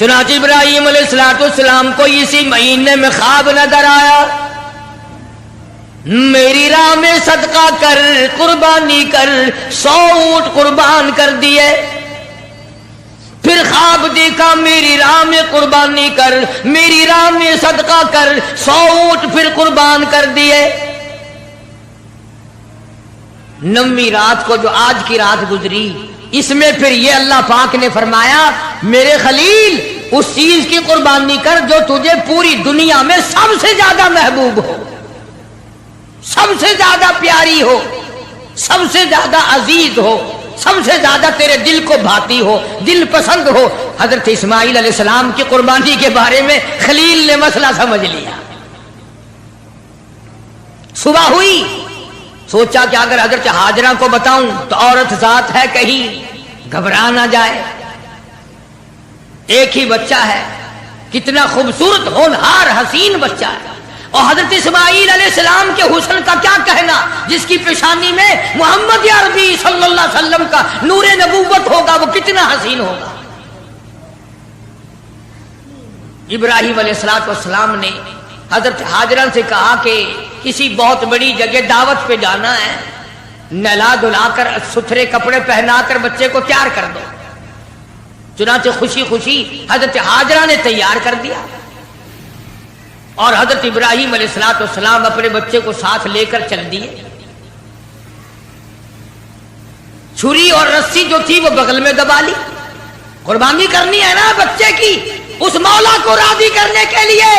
چنانچہ ابراہیم علیہ السلام کو اسی مہینے میں خواب نظر آیا، میری راہ میں صدقہ کر، قربانی کر، 100 اونٹ قربان کر دیے۔ پھر خواب دیکھا، میری راہ میں قربانی کر، میری راہ میں صدقہ کر، 100 اونٹ پھر قربان کر دیے۔ 9ویں رات کو جو آج کی رات گزری، اس میں پھر یہ اللہ پاک نے فرمایا میرے خلیل اس چیز کی قربانی کر جو تجھے پوری دنیا میں سب سے زیادہ محبوب ہو، سب سے زیادہ پیاری ہو، سب سے زیادہ عزیز ہو، سب سے زیادہ تیرے دل کو بھاتی ہو، دل پسند ہو۔ حضرت اسماعیل علیہ السلام کی قربانی کے بارے میں خلیل نے مسئلہ سمجھ لیا۔ صبح ہوئی، سوچا کہ اگر حضرت ہاجرہ کو بتاؤں تو عورت ذات ہے، کہیں گھبرا نہ جائے، ایک ہی بچہ ہے، کتنا خوبصورت ہونہار حسین بچہ ہے، اور حضرت اسماعیل علیہ السلام کے حسن کا کیا کہنا، جس کی پیشانی میں محمد عربی صلی اللہ علیہ وسلم کا نور نبوت ہوگا، وہ کتنا حسین ہوگا۔ ابراہیم علیہ السلام نے حضرت ہاجرہ سے کہا کہ کسی بہت بڑی جگہ دعوت پہ جانا ہے، نہلا دھلا کر ستھرے کپڑے پہنا کر بچے کو تیار کر دو۔ چنانچہ خوشی خوشی حضرت ہاجرہ نے تیار کر دیا، اور حضرت ابراہیم علیہ السلام اپنے بچے کو ساتھ لے کر چل دیے۔ چھری اور رسی جو تھی وہ بغل میں دبا لی، قربانی کرنی ہے نا بچے کی، اس مولا کو راضی کرنے کے لیے،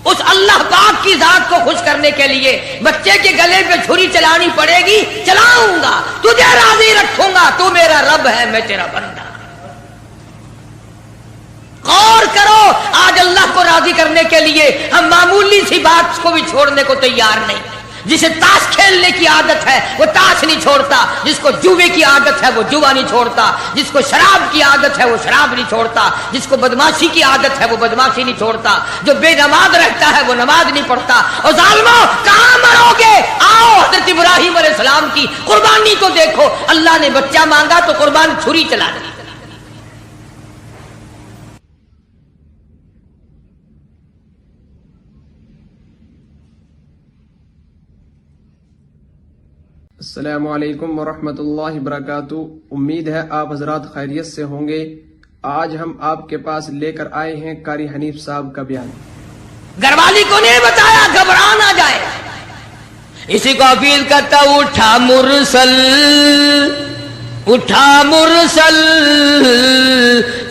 اس اللہ پاک کی ذات کو خوش کرنے کے لیے بچے کے گلے پہ چھری چلانی پڑے گی، چلاؤں گا، تجھے راضی رکھوں گا، تو میرا رب ہے، میں تیرا بندہ۔ غور کرو، آج اللہ کو راضی کرنے کے لیے ہم معمولی سی بات کو بھی چھوڑنے کو تیار نہیں۔ جسے تاش کھیلنے کی عادت ہے وہ تاش نہیں چھوڑتا، جس کو جوے کی عادت ہے وہ جوا نہیں چھوڑتا، جس کو شراب کی عادت ہے وہ شراب نہیں چھوڑتا، جس کو بدماشی کی عادت ہے وہ بدماشی نہیں چھوڑتا، جو بے نماز رہتا ہے وہ نماز نہیں پڑھتا۔ اور ظالمو کہاں مرو گے؟ آؤ حضرت ابراہیم علیہ السلام کی قربانی کو دیکھو، اللہ نے بچہ مانگا تو قربان چھری چلا دی۔ السلام علیکم ورحمۃ اللہ وبرکاتہ۔ امید ہے آپ حضرات خیریت سے ہوں گے۔ آج ہم آپ کے پاس لے کر آئے ہیں قاری حنیف صاحب کا بیان۔ گھر والی کو نہیں بتایا، گھبرا نہ جائے، اسی کو اپیل کرتا، اٹھا مرسل اٹھا مرسل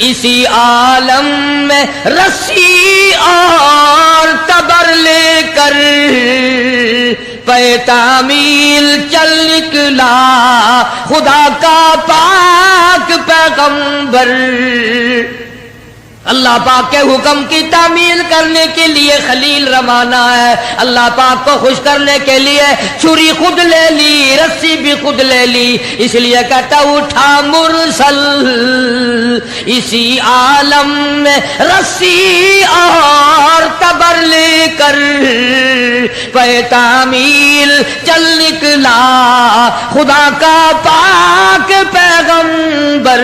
اسی عالم میں رسی اور تبر لے کر پے تعمیل چل نکلا خدا کا پاک پیغمبر۔ اللہ پاک کے حکم کی تعمیل کرنے کے لیے خلیل روانہ ہے، اللہ پاک کو خوش کرنے کے لیے چھری خود لے لی، رسی بھی خود لے لی، اس لیے کہتا اٹھا مرسل اسی عالم میں رسی اور تبر لے کر پے تعمیل چل نکلا خدا کا پاک پیغمبر۔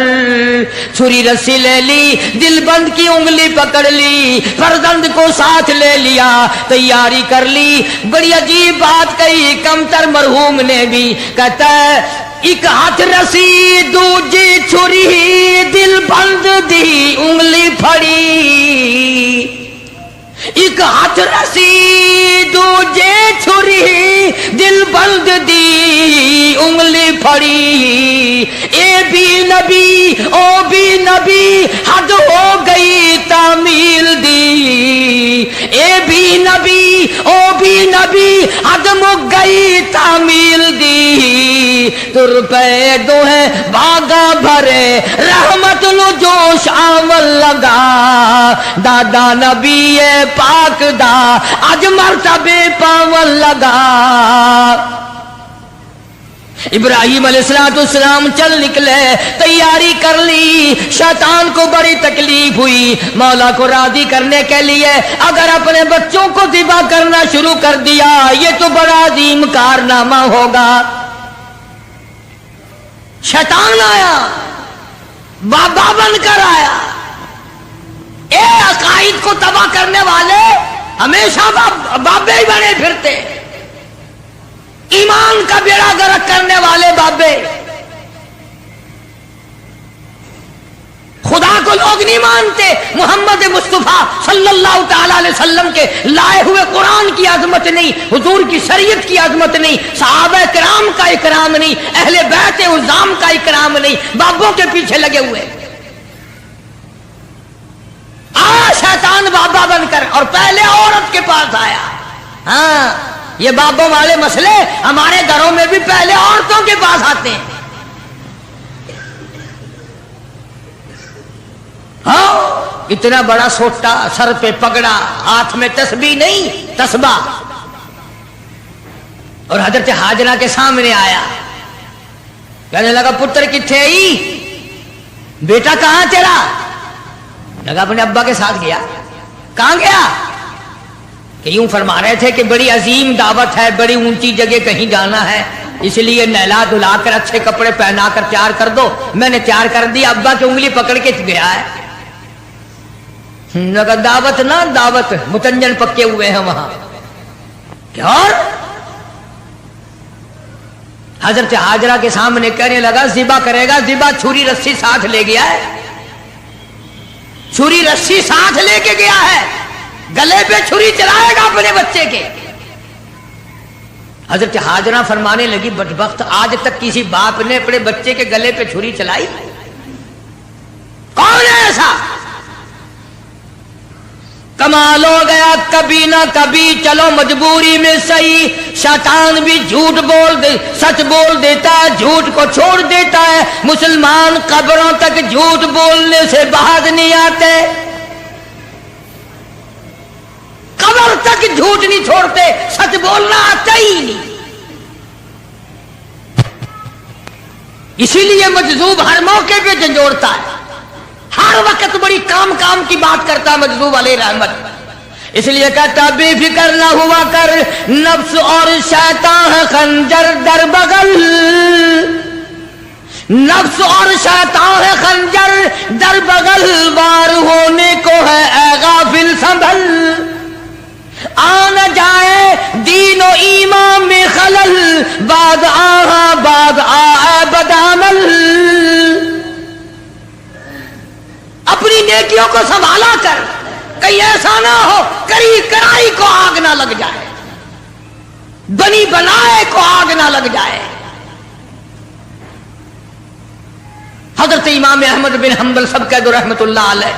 چھری رسی لے لی، دل بند کی انگلی پکڑ لی، فرزند کو ساتھ لے لیا، تیاری کر لی۔ بڑی عجیب بات کہی کمتر مرحوم نے بھی، کہتا ہے ایک ہاتھ رسی دوجی چھری دل بند دی انگلی پھڑی، ایک ہاتھ رسی دوجے چھری دل بند دی انگلی پھڑی۔ اے بھی نبی او بھی نبی حد ہو گئی تعمیل دی، اے بھی نبی او بھی نبی حد مک گئی تعمیل دی۔ تر پہ دو ہے باغا بھرے رحمت نو جوش آمل لگا، دادا نبی پاک دا اج مرتبے پاون لگا۔ ابراہیم علیہ السلام چل نکلے، تیاری کر لی۔ شیطان کو بڑی تکلیف ہوئی، مولا کو راضی کرنے کے لیے اگر اپنے بچوں کو ذبح کرنا شروع کر دیا یہ تو بڑا عظیم کارنامہ ہوگا۔ شیطان آیا، بابا بن کر آیا، अकाइद को तबाह करने वाले हमेशा बाबे ही बने फिरते, ईमान का बेड़ा गर्क करने वाले बाबे। खुदा को लोग नहीं मानते, मोहम्मद मुस्तफा सल्लल्लाहु ताला अलैहि वसल्लम के लाए हुए कुरान की आजमत नहीं, हुजूर की शरीयत की आजमत नहीं, सहाबा किराम का इकराम नहीं, अहले बैत उज़ाम का इकराम नहीं, बाबों के पीछे लगे हुए। शैतान बाबा बनकर और पहले औरत के पास आया। हाँ, ये बाबों वाले मसले हमारे घरों में भी पहले औरतों के पास आते हैं। हाँ, इतना बड़ा सोटा, सर पे पगड़ा, हाथ में तस्बीह नहीं तस्बा, और हजरत हाजरा के सामने आया। कहने लगा पुत्र किथे आई, बेटा कहां तेरा? लगा अपने अब्बा के साथ गया। कहां गया? कि यूं फरमा रहे थे कि बड़ी अजीम दावत है, बड़ी ऊंची जगह कहीं जाना है, इसलिए नहला धुला कर अच्छे कपड़े पहना कर तैयार कर दो। मैंने तैयार कर दिया, अब्बा की उंगली पकड़ के गया है। लगा दावत ना दावत, मुतंजन पक्के हुए हैं वहां। क्या? हजरत हाजरा के सामने कहने लगा ज़िबा करेगा, ज़िबा छुरी रस्सी साथ ले गया है, छुरी रस्सी साथ लेके गया है, गले पे छुरी चलाएगा अपने बच्चे के। हजरत हाजरा फरमाने लगी बदबख्त, आज तक किसी बाप ने अपने बच्चे के गले पे छुरी चलाई? कौन है ऐसा? कमाल हो गया, कभी ना कभी चलो मजबूरी में सही, शैतान भी झूठ बोल दे, सच बोल देता है, झूठ को छोड़ देता है। मुसलमान कब्रों तक झूठ बोलने से बाहर नहीं आते, कब्र तक झूठ नहीं छोड़ते, सच बोलना आता ही नहीं। इसीलिए मजजूब हर मौके पे झंझोड़ता है, हर वक्त बड़ी काम काम की बात करता है मजदूब अलैहि रहमत। इसलिए कहता बेफिक्र ना हुआ कर, नफ्स और शैतान है खंजर दर बगल, नफ्स और शैतान है खंजर दर बगल, वार होने को है ऐ गाफिल संभल, आ न जाए दीन और ईमान में खलल, बाद आ बदामल। अपनी नेकियों को संभाला कर, कहीं ऐसा ना हो करी कराई को आग ना लग जाए, बनी बनाए को आग ना लग जाए। हजरत इमाम अहमद बिन हंबल सब कह दो रहमतुल्लाह अलैह,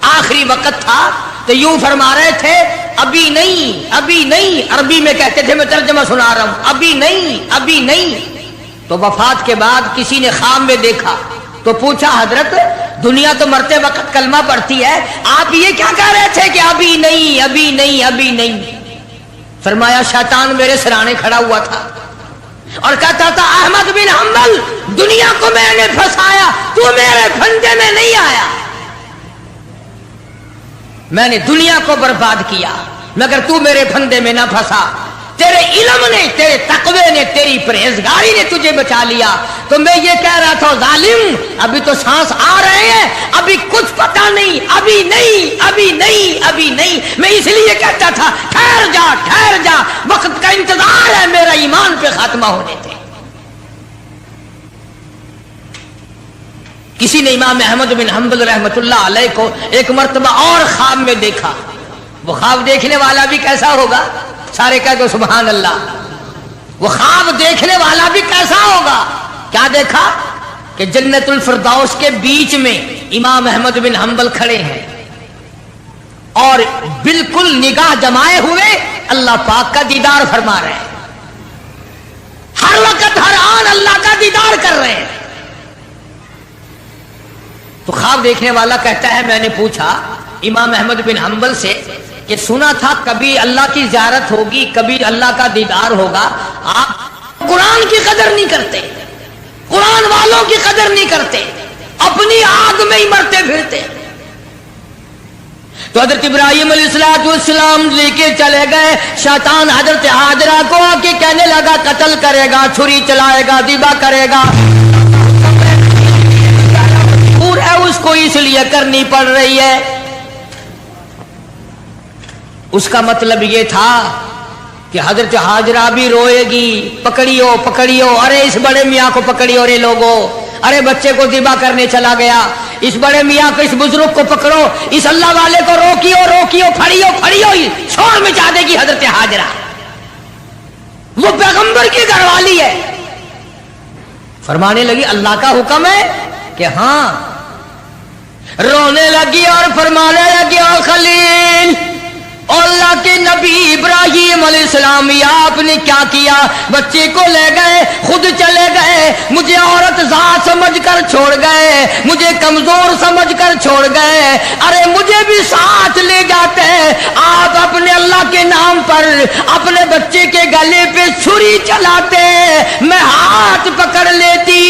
आखिरी वक्त था तो यूं फरमा रहे थे अभी नहीं, अभी नहीं, अरबी में कहते थे, मैं तर्जमा सुना रहा हूं, अभी नहीं, अभी नहीं। तो वफात के बाद किसी ने ख्वाब में देखा तो पूछा हजरत दुनिया तो मरते वक्त कलमा पढ़ती है, आप ये क्या कह रहे थे कि अभी नहीं, अभी नहीं, अभी नहीं? फरमाया शैतान मेरे सिराने खड़ा हुआ था और कहता था अहमद बिन हंबल दुनिया को मैंने फंसाया, तू मेरे फंदे में नहीं आया, मैंने दुनिया को बर्बाद किया मगर तू मेरे फंदे में ना फंसा। तेरे इल्म ने, तेरे तकवे ने, तेरी परहेजगारी ने तुझे बचा लिया। तो मैं ये कह रहा था जालिम अभी तो सांस आ रहे हैं, अभी कुछ पता नहीं, अभी नहीं, अभी नहीं, अभी नहीं। मैं इसलिए कहता था ठहर जा, ठहर जा, वक्त का इंतजार है मेरा ईमान पे खात्मा होने दे। किसी ने इमाम अहमद बिन हंबल रहमतुल्लाह अलैह को एक मर्तबा और ख्वाब में देखा। वो ख्वाब देखने वाला भी कैसा होगा? सारे कह दो सुभान अल्लाह। वो ख्वाब देखने वाला भी कैसा होगा? क्या देखा कि जन्नतुल फिरदौस के बीच में इमाम अहमद बिन हंबल खड़े हैं और बिल्कुल निगाह जमाए हुए अल्लाह पाक का दीदार फरमा रहे हैं, हर वक्त हर आन अल्लाह का दीदार कर रहे हैं। तो ख्वाब देखने वाला कहता है मैंने पूछा इमाम अहमद बिन हंबल से कि सुना था कभी अल्लाह की ज़ियारत होगी, कभी अल्लाह का दीदार होगा, आप कुरान की कदर नहीं करते, कुरान वालों की कदर नहीं करते, अपनी आग में ही मरते फिरते। तो हजरत इब्राहिम अलैहिस्सलाम लेके चले गए, शैतान हजरत हाजरा को आके कहने लगा कत्ल करेगा, छुरी चलाएगा, दिबा करेगा, उसको इसलिए करनी पड़ रही है اس کا مطلب یہ تھا کہ حضرت ہاجرہ بھی روئے گی، پکڑیو پکڑیو، ارے اس بڑے میاں کو پکڑیو رے لوگو، ارے بچے کو ذبح کرنے چلا گیا، اس بڑے میاں کو، اس بزرگ کو پکڑو، اس اللہ والے کو روکیو روکیو، پھڑیو پھڑیو، شور مچا دے گی حضرت ہاجرہ، وہ پیغمبر کی گھر والی ہے۔ فرمانے لگی اللہ کا حکم ہے کہ ہاں، رونے لگی اور فرمانے لگی او خلیل، اللہ کے نبی ابراہیم علیہ السلام، یا آپ نے کیا کیا؟ بچے کو لے گئے، خود چلے گئے، مجھے عورت ذات سمجھ کر چھوڑ گئے، مجھے کمزور سمجھ کر چھوڑ گئے، ارے مجھے بھی ساتھ لے جاتے، آپ اپنے اللہ کے نام پر اپنے بچے کے گلے پہ چھری چلاتے، میں ہاتھ پکڑ لیتی،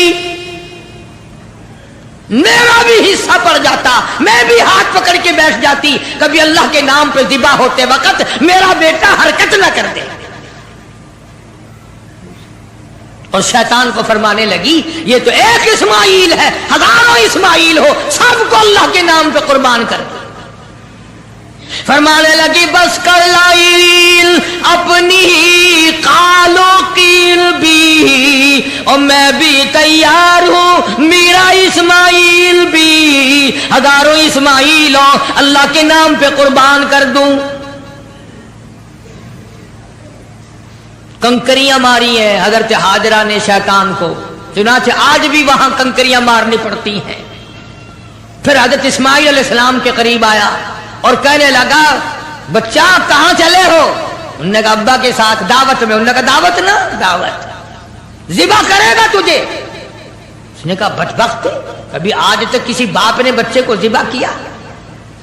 میرا بھی حصہ پڑ جاتا، میں بھی ہاتھ پکڑ کے بیٹھ جاتی، کبھی اللہ کے نام پہ ذبح ہوتے وقت میرا بیٹا حرکت نہ کر دے۔ اور شیطان کو فرمانے لگی یہ تو ایک اسماعیل ہے، ہزاروں اسماعیل ہو، سب کو اللہ کے نام پہ قربان کر دے۔ فرمانے لگی بس کر لائل اپنی قالو قیل بھی، اور میں بھی تیار ہوں، میرا اسماعیل بھی، ہزاروں اسماعیل ہو اللہ کے نام پہ قربان کر دوں۔ کنکریاں ماری ہیں حضرت ہاجرہ نے شیطان کو، چنانچہ آج بھی وہاں کنکریاں مارنی پڑتی ہیں۔ پھر حضرت اسماعیل علیہ السلام کے قریب آیا اور کہنے لگا بچہ کہاں چلے ہو؟ انہوں نے کہا ابا کے ساتھ دعوت میں۔ انہوں نے کہا دعوت نہ دعوت، ذبح کرے گا تجھے۔ اس نے کہا بدبخت، کبھی آج تک کسی باپ نے بچے کو ذبح کیا؟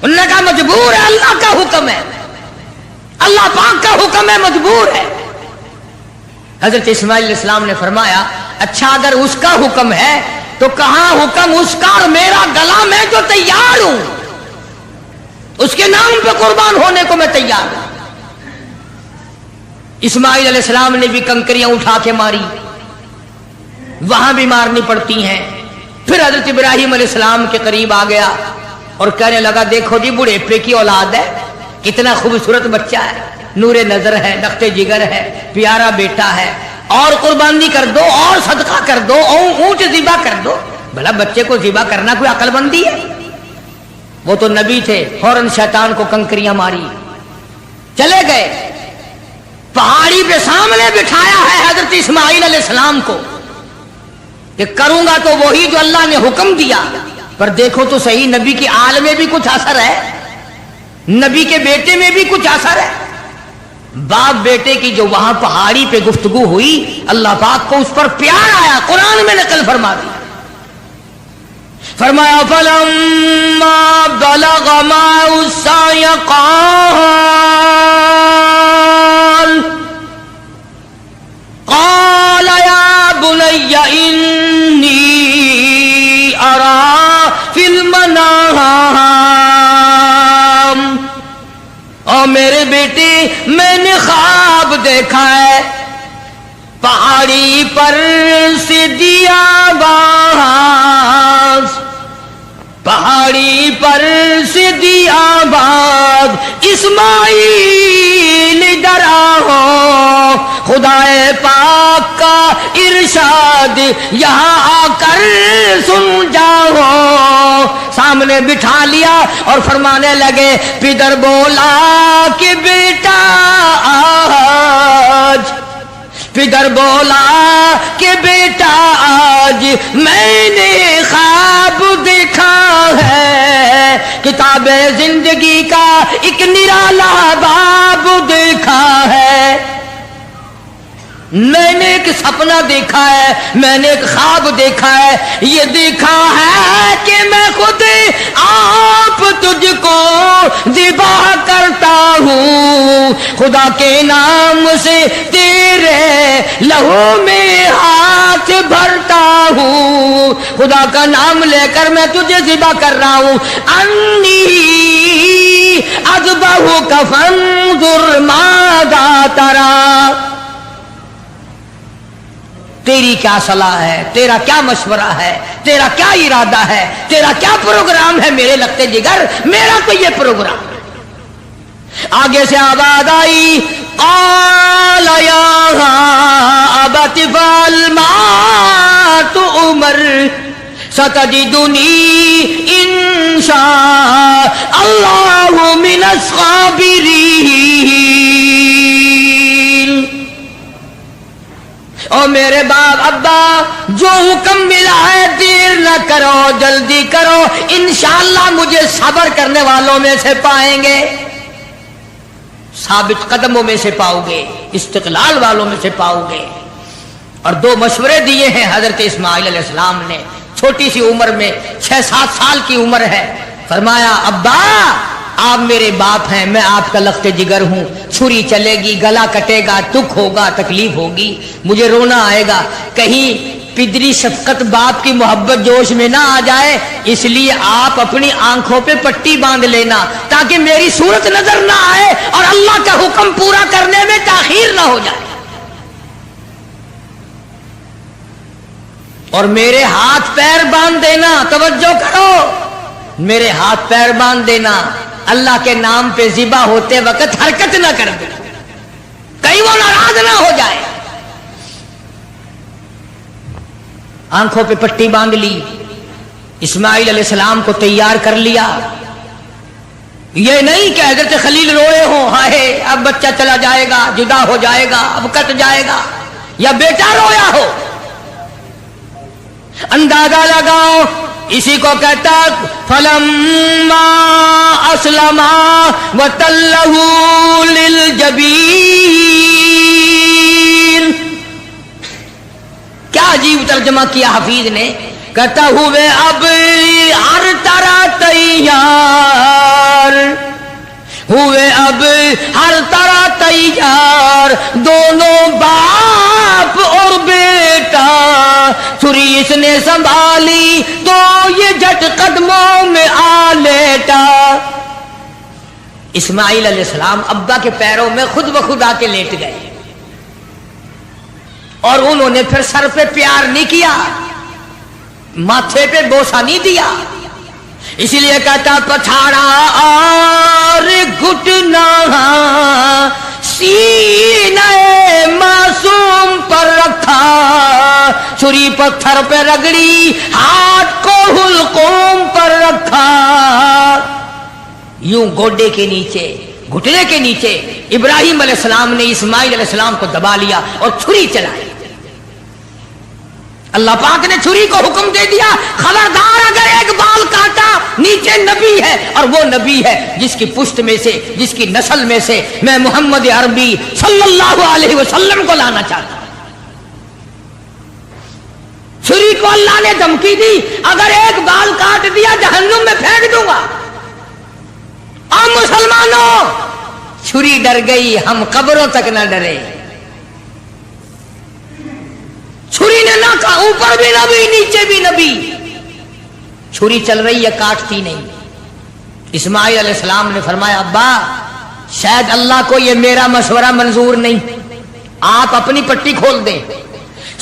انہوں نے کہا مجبور ہے، اللہ کا حکم ہے، اللہ پاک کا حکم ہے، مجبور ہے۔ حضرت اسماعیل علیہ السلام نے فرمایا اچھا اگر اس کا حکم ہے تو کہاں حکم اس کا اور میرا گلا، میں جو تیار ہوں، اس کے نام پہ قربان ہونے کو میں تیار ہوں۔ اسماعیل علیہ السلام نے بھی کنکریاں اٹھا کے ماری، وہاں بھی مارنی پڑتی ہیں۔ پھر حضرت ابراہیم علیہ السلام کے قریب آ گیا اور کہنے لگا دیکھو جی بڑھیپے کی اولاد ہے، کتنا خوبصورت بچہ ہے، نور نظر ہے، نقط جگر ہے، پیارا بیٹا ہے، اور قربانی کر دو، اور صدقہ کر دو، اور اونٹ ذبح کر دو۔ بھلا بچے کو ذبح کرنا کوئی عقل مندی ہے؟ وہ تو نبی تھے، فوراً شیطان کو کنکریاں ماری، چلے گئے۔ پہاڑی پہ سامنے بٹھایا ہے حضرت اسماعیل علیہ السلام کو کہ کروں گا تو وہی جو اللہ نے حکم دیا، پر دیکھو تو صحیح، نبی کی آل میں بھی کچھ اثر ہے، نبی کے بیٹے میں بھی کچھ اثر ہے۔ باپ بیٹے کی جو وہاں پہاڑی پہ گفتگو ہوئی، اللہ پاک کو اس پر پیار آیا، قرآن میں نقل فرما دی، فرمایا فَلَمَّا بَلَغَ مَعَهُ السَّعْيَ قَالَ يَا بُنَيَّ إِنِّي أَرَىٰ فِي الْمَنَامِ، اور میرے بیٹے میں نے خواب دیکھا ہے، پہاڑی پر سے دیا باز، پہاڑی پر سے دیا باز، اسماعیل ادھر آؤ، خدا پاک کا ارشاد یہاں آ کر سن جاؤ۔ سامنے بٹھا لیا اور فرمانے لگے، پدر بولا کہ بیٹا آج، پدر بولا کہ بیٹا آج میں نے خواب دیکھا ہے، کتاب زندگی کا ایک نرالا باب دیکھا ہے، میں نے ایک سپنا دیکھا ہے، میں نے ایک خواب دیکھا ہے، یہ دیکھا ہے کہ میں خود آپ تجھ کو ذبح کرتا ہوں، خدا کے نام سے تیرے لہو میں ہاتھ بھرتا ہوں، خدا کا نام لے کر میں تجھے ذبح کر رہا ہوں، انی اذبحک فانظر ماذا تری، تیری کیا صلاح ہے، تیرا کیا مشورہ ہے، تیرا کیا ارادہ ہے، تیرا کیا پروگرام ہے میرے لگتے جگر؟ میرا تو یہ پروگرام ہے۔ आगे से आवाज आई, क़ाल या अबत फ़अल मा तु'मर सतजिदुनी इंशाअल्लाहु मिनस साबिरीन। और मेरे बाप अब्बा, जो हुक्म मिला है देर न करो, जल्दी करो, इंशाअल्लाह मुझे सब्र करने वालों में से पाएंगे, साबित कदमों में से पाओगे, इस्तिक़लाल वालों में से पाओगे। और दो मशवरे दिए हैं हजरत इस्माइल अलैहिस्सलाम ने, छोटी सी उम्र में, 6-7 साल की उम्र है। फरमाया, अब्बा आप मेरे बाप हैं, मैं आपका लख्त जिगर हूं, छुरी चलेगी, गला कटेगा, दुख होगा, तकलीफ होगी, मुझे रोना आएगा, कहीं पिदरी शफकत बाप की मोहब्बत जोश में ना आ जाए, इसलिए आप अपनी आंखों पे पट्टी बांध लेना ताकि मेरी सूरत नजर ना आए और अल्लाह का हुक्म पूरा करने में ताखीर ना हो जाए। और मेरे हाथ पैर बांध देना, तवज्जो करो, मेरे हाथ पैर बांध देना, अल्लाह के नाम पे ज़िबा होते वक्त हरकत ना कर दे, कहीं वो नाराज ना हो जाए। आंखों पे पट्टी बांध ली, इस्माइल अलैहिस्सलाम को तैयार कर लिया। ये नहीं कि हजरत खलील रोए हो, हाय अब बच्चा चला जाएगा, जुदा हो जाएगा, अब कट जाएगा, या बेटा रोया हो। अंदाजा लगाओ, इसी को कहता फलम्मा अस्लमा वतल्लहू लिलजबीन। क्या अजीब तर्जमा किया हाफिज ने, कहता हुए अब हर तरह तैयार हुए, अब हर तरह तैयार, दोनों बाप और बेटा। छुरी इसने संभाली तो ये झट कदमों में आ लेटा। इस्माइल अलैहिस्सलाम अब्बा के पैरों में खुद ब खुद आके लेट गए और उन्होंने फिर सर पे प्यार नहीं किया, माथे पे बोसा नहीं दिया, इसलिए कहता पछाड़ा और घुटना सीने मासूम पर रखा, छुरी पत्थर पे रगड़ी, हाथ को हुलकोम पर रखा। यूं गोडे के नीचे, घुटने के नीचे इब्राहिम अलैहिस्सलाम ने इस्माइल अलैहिस्सलाम को दबा लिया और छुरी चलाई। अल्लाह पाक ने छुरी को हुक्म दे दिया, खबरदार अगर एक बाल काटा, नीचे नबी है, और वो नबी है जिसकी पुश्त में से, जिसकी नस्ल में से मैं मोहम्मद अरबी सल्लल्लाहु अलैहि वसल्लम को लाना चाहता हूं। छुरी को अल्लाह ने धमकी दी, अगर एक बाल काट दिया जहन्नुम में फेंक दूंगा। अब मुसलमानों, छुरी डर गई, हम कब्रों तक न डरे। छुरी ने ना कहा, ऊपर भी नबी, नीचे भी नबी, छुरी चल रही है, काटती नहीं। इस्माइल अलैहिस्सलाम ने फरमाया, अब्बा शायद अल्लाह को ये मेरा मशवरा मंजूर नहीं, आप अपनी पट्टी खोल दें,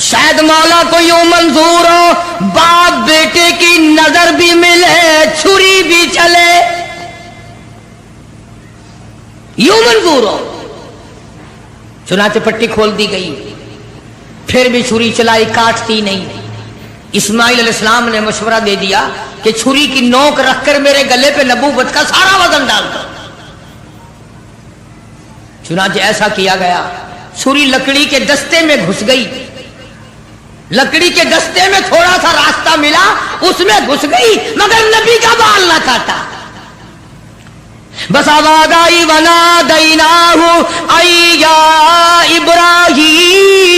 शायद मौला को यूं मंजूर हो बाप बेटे की नजर भी मिले, छुरी भी चले, यूं मंजूर हो। चुनाचे पट्टी खोल दी गई, फिर भी छुरी चलाई, काटती नहीं। इस्माइल अलैहिस्सलाम ने मशवरा दे दिया कि छुरी की नोक रखकर मेरे गले पे नबूवत का सारा वजन डाल दो। चुनाचे ऐसा किया गया, छुरी लकड़ी के दस्ते में घुस गई, लकड़ी के दस्ते में थोड़ा सा रास्ता मिला, उसमें घुस गई, मगर नबी का बाल ना काटा। बस आवाज आई, वना दैनाहु अय्या इब्राहिम,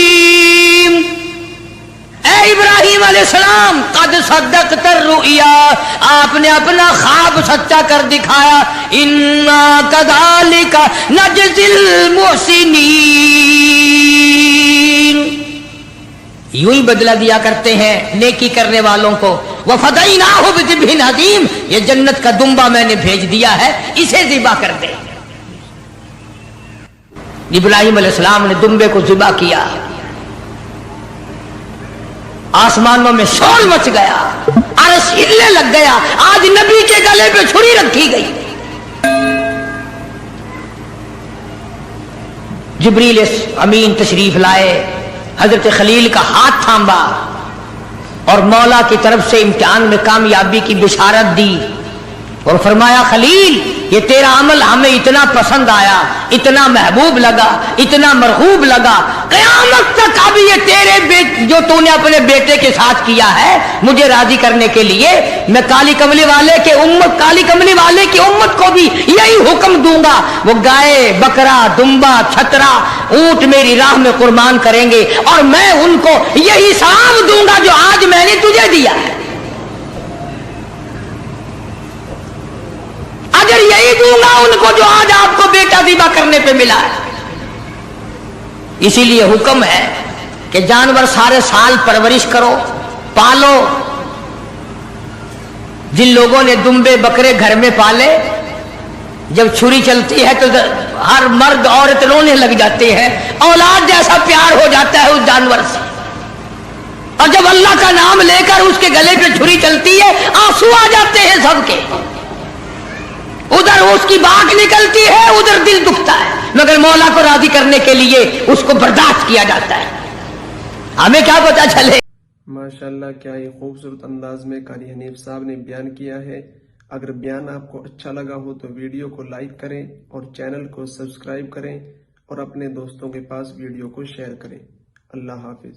ए इब्राहिम अलैहिस्सलाम, कद सद्दक़त रुइया, आपने अपना ख्वाब सच्चा कर दिखाया। इन्ना कज़ालिका नजज़िल मुहसिनीन, यूं ही बदला दिया करते हैं नेकी करने वालों को। वफ़दैनाहु बिज़िब्हिन अज़ीम, ये जन्नत का दुम्बा मैंने भेज दिया है, इसे ज़िबा कर दे। इब्राहिम अलैहिस्सलाम ने दुम्बे को ज़िबा किया, आसमानों में शोर मच गया, अर्श हिलने लग गया। आज नबी के गले पे छुरी रखी गई। जिब्रील अमीन तशरीफ लाए, हजरत खलील का हाथ थामा और मौला की तरफ से इम्तिहान में कामयाबी की बिशारत दी और फरमाया, खलील ये तेरा अमल हमें इतना पसंद आया, इतना महबूब लगा, इतना मरहूब लगा, क़यामत तक अब ये तेरे जो तूने अपने बेटे के साथ किया है मुझे राजी करने के लिए, मैं काली कमली वाले की उम्मत को भी यही हुक्म दूंगा, वो गाय, बकरा, दुम्बा, छतरा, ऊंट मेरी राह में कुर्बान करेंगे और मैं उनको यही सवाब दूंगा जो आज मैंने तुझे दिया है, अगर यही दूंगा उनको जो आज आपको बेटा ज़िबा करने पे मिला है। इसीलिए हुक्म है कि जानवर सारे साल परवरिश करो, पालो। जिन लोगों ने दुम्बे बकरे घर में पाले, जब छुरी चलती है तो हर मर्द औरत रोने लग जाते हैं, औलाद जैसा प्यार हो जाता है उस जानवर से। और जब अल्लाह का नाम लेकर उसके गले पे छुरी चलती है, आंसू आ जाते हैं सबके, उधर उसकी बात निकलती है, उधर दिल दुखता है, मगर मौला को राजी करने के लिए उसको बर्दाश्त किया जाता है। हमें क्या पता चले। माशाल्लाह, क्या ये खूबसूरत अंदाज में कारी हनीफ साहब ने बयान किया है। अगर बयान आपको अच्छा लगा हो तो वीडियो को लाइक करें और चैनल को सब्सक्राइब करें और अपने दोस्तों के पास वीडियो को शेयर करें। अल्लाह हाफिज।